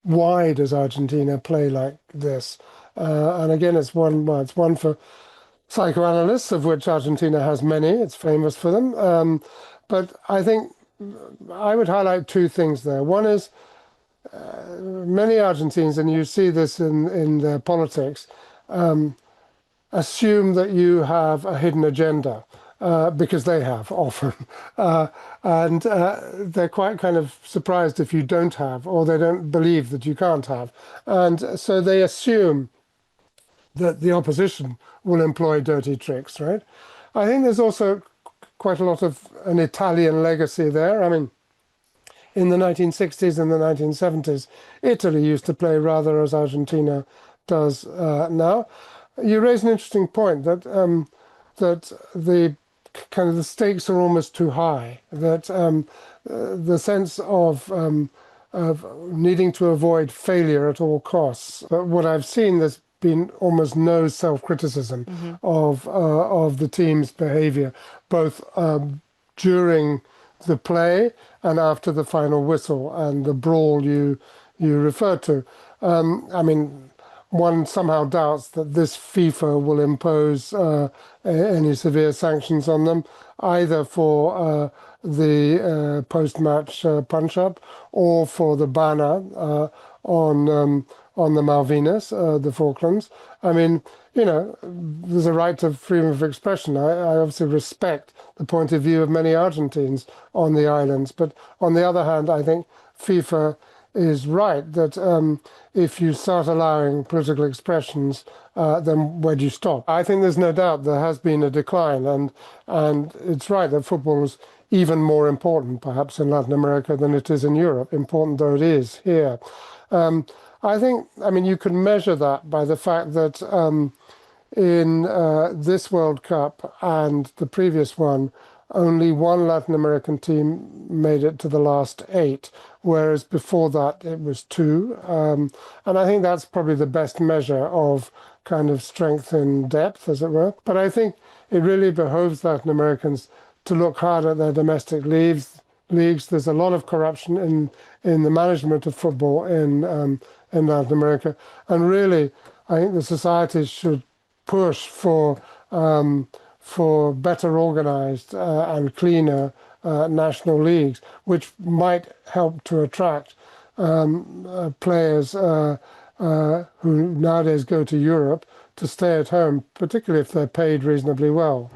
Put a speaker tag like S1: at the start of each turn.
S1: why does Argentina play like this? And again, it's one for psychoanalysts, of which Argentina has many. It's famous for them. But I think I would highlight two things there. One is many Argentines, and you see this in their politics, assume that you have a hidden agenda. Because they have often, and they're quite kind of surprised if you don't have, or they don't believe that you can't have, and so they assume that the opposition will employ dirty tricks, right? I think there's also quite a lot of an Italian legacy there. I mean, in the 1960s and the 1970s, Italy used to play rather as Argentina does now. You raise an interesting point that that the stakes are almost too high. That the sense of needing to avoid failure at all costs. But what I've seen, there's been almost no self-criticism of the team's behaviour, both during the play and after the final whistle and the brawl you referred to. I mean, one somehow doubts that this FIFA will impose any severe sanctions on them, either for the post-match punch-up or for the banner on the Malvinas, the Falklands. I mean, you know, there's a right to freedom of expression. I obviously respect the point of view of many Argentines on the islands, but on the other hand, I think FIFA is right that if you start allowing political expressions, then where do you stop? I think there's no doubt there has been a decline, and it's right that football is even more important, perhaps, in Latin America than it is in Europe, important though it is here. I think, I mean, you can measure that by the fact that in this World Cup and the previous one, only one Latin American team made it to the last 8, whereas before that it was 2. And I think that's probably the best measure of kind of strength in depth, as it were. But I think it really behoves Latin Americans to look hard at their domestic leagues. There's a lot of corruption in the management of football in Latin America. And really, I think the societies should push for better organized and cleaner national leagues, which might help to attract players who nowadays go to Europe to stay at home, particularly if they're paid reasonably well.